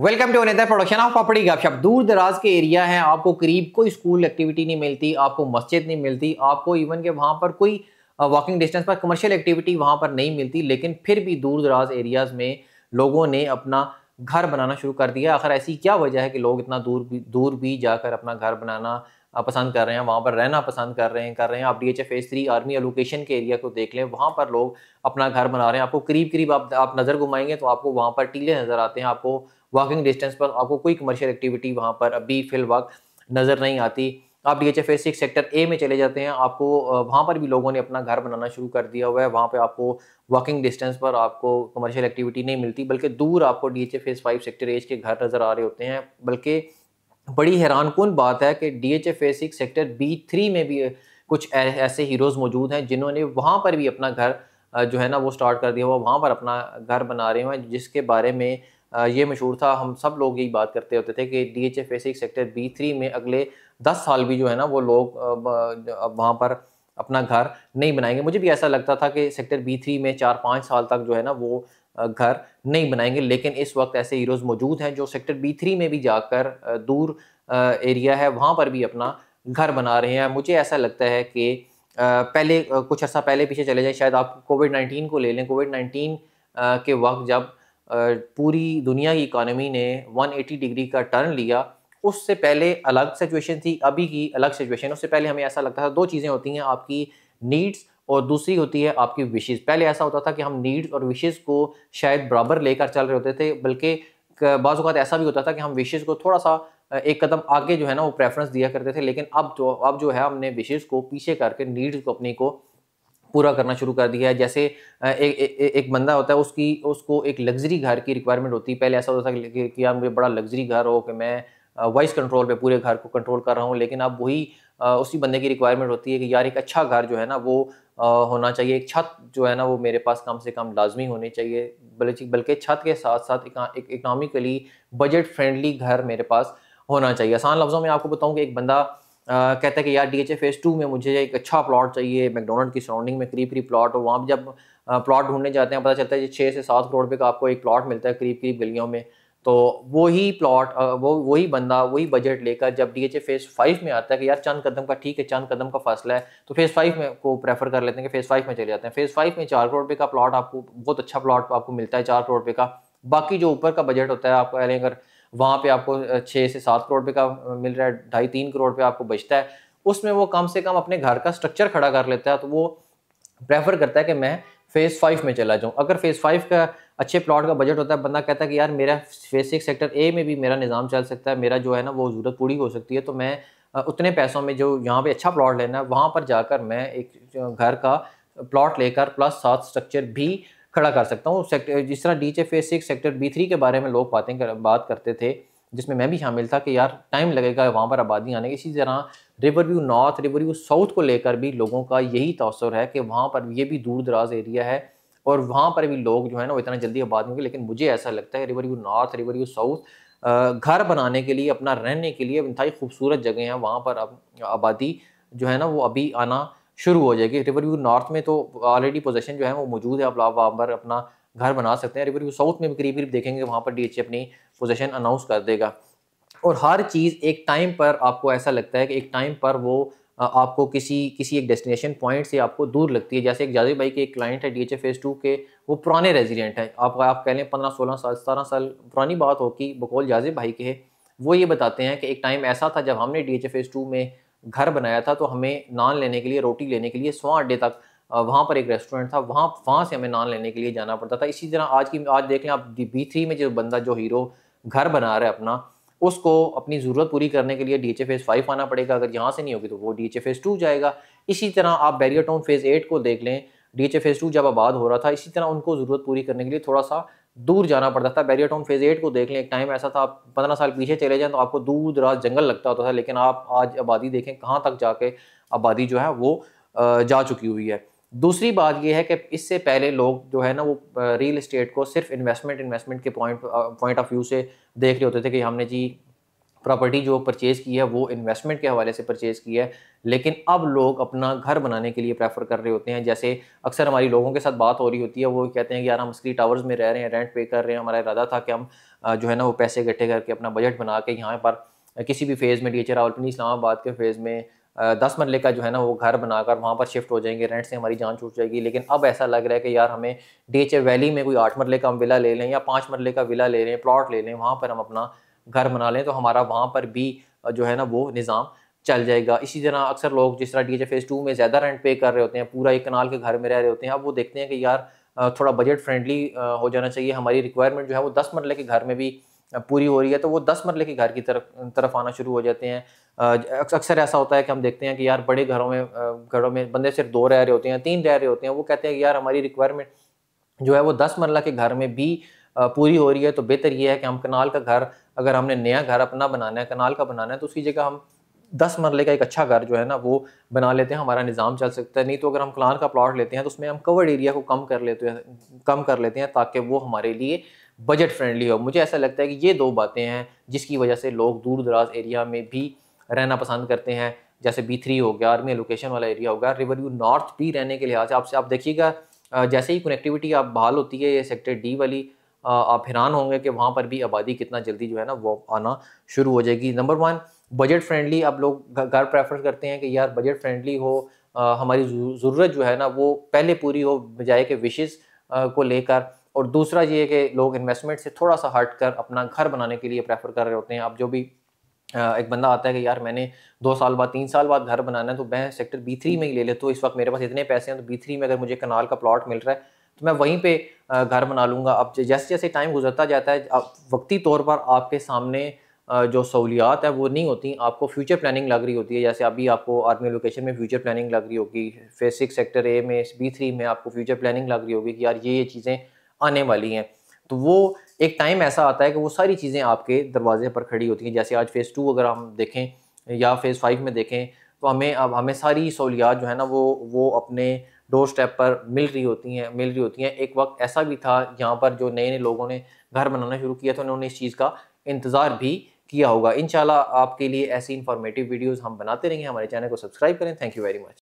Welcome to another production of property Gupshup. दूर दराज के एरिया हैं, आपको करीब कोई स्कूल एक्टिविटी नहीं मिलती, आपको मस्जिद नहीं मिलती, आपको इवन के वहाँ पर कोई वॉकिंग डिस्टेंस पर कमर्शियल एक्टिविटी वहाँ पर नहीं मिलती, लेकिन फिर भी दूर दराज एरियाज़ में लोगों ने अपना घर बनाना शुरू कर दिया। आखिर ऐसी क्या वजह है कि लोग इतना दूर भी जाकर अपना घर बनाना पसंद कर रहे हैं, वहाँ पर रहना पसंद कर रहे हैं। आप DHA फेज 3 आर्मी एलोकेशन के एरिया को देख लें, वहाँ पर लोग अपना घर बना रहे हैं। आपको करीब करीब आप नज़र घुमाएंगे तो आपको वहाँ पर टीले नज़र आते हैं, आपको वॉकिंग डिस्टेंस पर आपको कोई कमर्शियल एक्टिविटी वहाँ पर अभी फिलहाल नज़र नहीं आती। आप DHA फेज 6 सेक्टर ए में चले जाते हैं, आपको वहाँ पर भी लोगों ने अपना घर बनाना शुरू कर दिया हुआ है। वहाँ पे आपको वॉकिंग डिस्टेंस पर आपको कमर्शियल एक्टिविटी नहीं मिलती, बल्कि दूर आपको DHA फेज 5 सेक्टर एज के घर नज़र आ रहे होते हैं। बल्कि बड़ी हैरानकुन बात है कि DHA फेज 6 सेक्टर B3 में भी कुछ ऐसे हीरोज़ मौजूद हैं जिन्होंने वहाँ पर भी अपना घर जो है ना वो स्टार्ट कर दिया हुआ, वहाँ पर अपना घर बना रहे हैं, जिसके बारे में ये मशहूर था। हम सब लोग यही बात करते होते थे कि DHA फेज 6 सेक्टर B3 में अगले 10 साल भी जो है ना वो लोग अब वहाँ पर अपना घर नहीं बनाएंगे। मुझे भी ऐसा लगता था कि सेक्टर B3 में 4-5 साल तक जो है ना वो घर नहीं बनाएंगे, लेकिन इस वक्त ऐसे हीरोज़ मौजूद हैं जो सेक्टर B3 में भी जाकर दूर एरिया है वहाँ पर भी अपना घर बना रहे हैं। मुझे ऐसा लगता है कि पहले कुछ अर्सा पहले पीछे चले जाएँ, शायद आप कोविड-19 को ले लें। कोविड-19 के वक्त जब पूरी दुनिया की इकॉनमी ने 180 डिग्री का टर्न लिया, उससे पहले अलग सिचुएशन थी, अभी की अलग सिचुएशन। उससे पहले हमें ऐसा लगता था 2 चीज़ें होती हैं, आपकी नीड्स और दूसरी होती है आपकी विशेज़। पहले ऐसा होता था कि हम नीड्स और विशेज़ को शायद बराबर लेकर चल रहे होते थे, बल्कि बाज़ औक़ात ऐसा भी होता था कि हम विशेज़ को थोड़ा-सा एक कदम आगे जो है ना वो प्रेफ़रेंस दिया करते थे। लेकिन अब जो है हमने विशेज़ को पीछे करके नीड्स को अपनी को पूरा करना शुरू कर दिया है। जैसे एक बंदा होता है, उसको एक लग्ज़री घर की रिक्वायरमेंट होती है। पहले ऐसा होता था कि यार मुझे बड़ा लग्ज़री घर हो कि मैं वॉइस कंट्रोल पे पूरे घर को कंट्रोल कर रहा हूँ। लेकिन अब वही उसी बंदे की रिक्वायरमेंट होती है कि यार एक अच्छा घर जो है ना वो होना चाहिए। एक छत जो है ना वो मेरे पास कम से कम लाज़मी होनी चाहिए। बल्कि छत के साथ-साथ एक इकोनॉमिकली बजट फ्रेंडली घर मेरे पास होना चाहिए। आसान लफ्ज़ों में आपको बताऊँ कि एक बंदा कहता है कि यार DHA फेज 2 में मुझे एक अच्छा प्लॉट चाहिए, मैकडॉनल्ड की सराउंडिंग में करीब-करीब प्लॉट हो। वहाँ पे जब प्लॉट ढूँढने जाते हैं, पता चलता है कि 6 से 7 करोड़ रुपए का आपको एक प्लॉट मिलता है करीब-करीब गलियों में। तो वही प्लॉट वही बंदा वही बजट लेकर जब DHA फेज 5 में आता है कि यार चंद कदम का ठीक है, चंद कदम का फ़ासला है, तो फेज 5 में को प्रेफ़र कर लेते हैं कि फेज 5 में चले जाते हैं। फेज 5 में 4 करोड़ रुपए का प्लॉट आपको बहुत अच्छा प्लॉट आपको मिलता है 4 करोड़ रुपए का। बाकी जो ऊपर का बजट होता है आपका, अगर वहाँ पे आपको 6 से 7 करोड़ रुपए का मिल रहा है, 2.5-3 करोड़ रुपए आपको बचता है, उसमें वो कम से कम अपने घर का स्ट्रक्चर खड़ा कर लेता है। तो वो प्रेफ़र करता है कि मैं फेज़ 5 में चला जाऊँ। अगर फेज़ 5 का अच्छे प्लॉट का बजट होता है, बंदा कहता है कि यार मेरा फेज़ 6 सेक्टर ए में भी मेरा निज़ाम चल सकता है, मेरा जो है ना वो ज़रूरत पूरी हो सकती है, तो मैं उतने पैसों में जो यहाँ पे अच्छा प्लॉट लेना है, वहाँ पर जाकर मैं एक घर का प्लॉट लेकर प्लस साथ स्ट्रक्चर भी खड़ा कर सकता हूँ। जिस तरह DHA फेज़ 6 सेक्टर B3 के बारे में लोग बात करते थे, जिसमें मैं भी शामिल था कि यार टाइम लगेगा वहाँ पर आबादी आने की। इसी तरह river view north, river view south को लेकर भी लोगों का यही तवज्जो है कि वहाँ पर ये भी दूर दराज एरिया है और वहाँ पर भी लोग जो है ना वो इतना जल्दी आबाद नहीं होंगे। लेकिन मुझे ऐसा लगता है river view north, river view south घर बनाने के लिए, अपना रहने के लिए इंतहाई खूबसूरत जगह हैं। वहाँ पर अब आबादी जो है ना वो अभी आना शुरू हो जाएगी। रिवर व्यू नॉर्थ में तो ऑलरेडी पोजीशन जो है वो मौजूद है, आप वहाँ पर अपना घर बना सकते हैं। रिवर व्यू साउथ में भी करीब-करीब देखेंगे वहाँ पर DHA अपनी पोजीशन अनाउंस कर देगा। और हर चीज़ एक टाइम पर आपको ऐसा लगता है कि एक टाइम पर वो आपको किसी एक डेस्टिनेशन पॉइंट से आपको दूर लगती है। जैसे एक जाज़िब भाई के एक क्लाइंट है DHA फेज़ 2 के, वो पुराने रेज़िडेंट हैं। आप कह लें 15-16 साल, 17 साल पुरानी बात हो कि बकौल जाज़िब भाई के है। वो ये बताते हैं कि एक टाइम ऐसा था जब हमने DHA फेज़ 2 में घर बनाया था, तो हमें नान लेने के लिए, रोटी लेने के लिए स्वां अड्डे तक वहाँ पर एक रेस्टोरेंट था, वहाँ से हमें नान लेने के लिए जाना पड़ता था। इसी तरह आज देख लें आप, B3 में जो बंदा जो हीरो घर बना रहा है अपना, उसको अपनी ज़रूरत पूरी करने के लिए DHA फेज़ 5 आना पड़ेगा। अगर यहाँ से नहीं होगी तो वो DHA फेज़ 2 जाएगा। इसी तरह आप बैरियर टाउन फेज़ 8 को देख लें, DHA फेज़ 2 जब आबाद हो रहा था, इसी तरह उनको ज़रूरत पूरी करने के लिए थोड़ा-सा दूर जाना पड़ता था। बैरियर टाउन फेज़ 8 को देख लें, एक टाइम ऐसा था, आप 15 साल पीछे चले जाएँ तो आपको दूर-दराज़ जंगल लगता होता था, लेकिन आप आज आबादी देखें कहाँ तक जाके आबादी जो है वो जा चुकी हुई है। दूसरी बात ये है कि इससे पहले लोग जो है ना वो रियल एस्टेट को सिर्फ़ इन्वेस्टमेंट के पॉइंट ऑफ व्यू से देख रहे होते थे कि हमने जी प्रॉपर्टी जो परचेज़ की है वो इन्वेस्टमेंट के हवाले से परचेज़ की है, लेकिन अब लोग अपना घर बनाने के लिए प्रेफर कर रहे होते हैं। जैसे अक्सर हमारी लोगों के साथ बात हो रही होती है, वो कहते हैं कि यार हम स्क्री टावर्स में रह रहे हैं, रेंट पे कर रहे हैं, हमारा इरादा था कि हम जो है ना वो पैसे इकट्ठे करके अपना बजट बना के यहाँ पर किसी भी फेज़ में डीएचए रावलपिंडी इस्लामाबाद के फेज़ में 10 मरले का जो है ना वो घर बनाकर वहाँ पर शिफ्ट हो जाएंगे, रेंट से हमारी जान छूट जाएगी। लेकिन अब ऐसा लग रहा है कि यार हमें डीएचए वैली में कोई 8 मरले का हम विला ले लें या 5 मरले का विला ले लें, प्लॉट ले लें, वहाँ पर हम अपना घर बना लें, तो हमारा वहाँ पर भी जो है ना वो निज़ाम चल जाएगा। इसी तरह अक्सर लोग जिस तरह डीएचए फेज़ 2 में ज़्यादा रेंट पे कर रहे होते हैं, पूरा एक कनाल के घर में रह रहे होते हैं, अब वो देखते हैं कि यार थोड़ा बजट फ्रेंडली हो जाना चाहिए, हमारी रिक्वायरमेंट जो है वो 10 मरले के घर में भी पूरी हो रही है, तो वो 10 मरले के घर की तरफ आना शुरू हो जाते हैं। अक्सर ऐसा होता है कि हम देखते हैं कि यार बड़े घरों में बंदे सिर्फ 2 रह रहे होते हैं, 3 रह रहे होते हैं, वो कहते हैं कि यार हमारी रिक्वायरमेंट जो है वो 10 मरला के घर में भी पूरी हो रही है, तो बेहतर ये है कि हम कनाल का घर, अगर हमने नया घर अपना बनाना है, कनाल का बनाना है, तो उसकी जगह हम 10 मरले का एक अच्छा घर जो है ना वो बना लेते हैं, हमारा निज़ाम चल सकता है। नहीं तो अगर हम कनाल का प्लॉट लेते हैं तो उसमें हम कवर्ड एरिया को कम कर लेते हैं ताकि वो हमारे लिए बजट फ्रेंडली हो। मुझे ऐसा लगता है कि ये 2 बातें हैं जिसकी वजह से लोग दूर-दराज़ एरिया में भी रहना पसंद करते हैं। जैसे बी3 हो गया, आर्मी लोकेशन वाला एरिया हो गया, रिवर व्यू नॉर्थ भी रहने के लिहाज से आप देखिएगा जैसे ही कनेक्टिविटी आप बहाल होती है ये सेक्टर डी वाली, आप हैरान होंगे कि वहाँ पर भी आबादी कितना जल्दी जो है ना वो आना शुरू हो जाएगी। नंबर 1 बजट फ्रेंडली, अब लोग घर प्रेफर करते हैं कि यार बजट फ्रेंडली हो, हमारी ज़रूरत जो है ना वो पहले पूरी हो बजाय के विशेज़ को लेकर। और दूसरा ये है कि लोग इन्वेस्टमेंट से थोड़ा सा हट कर अपना घर बनाने के लिए प्रेफर कर रहे होते हैं। अब जो भी एक बंदा आता है कि यार मैंने 2 साल बाद 3 साल बाद घर बनाना है, तो मैं सेक्टर बी3 में ही ले लेता हूँ, इस वक्त मेरे पास इतने पैसे हैं, तो बी3 में अगर मुझे कनाल का प्लॉट मिल रहा है तो मैं वहीं पे घर बना लूँगा। अब जैसे जैसे टाइम गुजरता जाता है, अब वक्ती तौर पर आपके सामने जो सहूलियात है वो नहीं होती, आपको फ्यूचर प्लानिंग लग रही होती है। जैसे अभी आपको आर्मी लोकेशन में फ्यूचर प्लानिंग लग रही होगी, फेज 6 सेक्टर ए में, बी3 में आपको फ्यूचर प्लानिंग लग रही होगी कि यार ये चीज़ें आने वाली हैं। तो वो एक टाइम ऐसा आता है कि वो सारी चीज़ें आपके दरवाजे पर खड़ी होती हैं। जैसे आज फ़ेज़ 2 अगर हम देखें या फ़ेज़ 5 में देखें, तो हमें सारी सहूलियात जो है ना वो अपने डोर स्टेप पर मिल रही होती हैं। एक वक्त ऐसा भी था जहाँ पर जो नए-नए लोगों ने घर बनाना शुरू किया था, उन्होंने इस चीज़ का इंतज़ार भी किया होगा। इंशाल्लाह आपके लिए ऐसी इन्फॉर्मेटिव वीडियोज़ हम बनाते रहेंगे। हमारे चैनल को सब्सक्राइब करें। Thank you very much.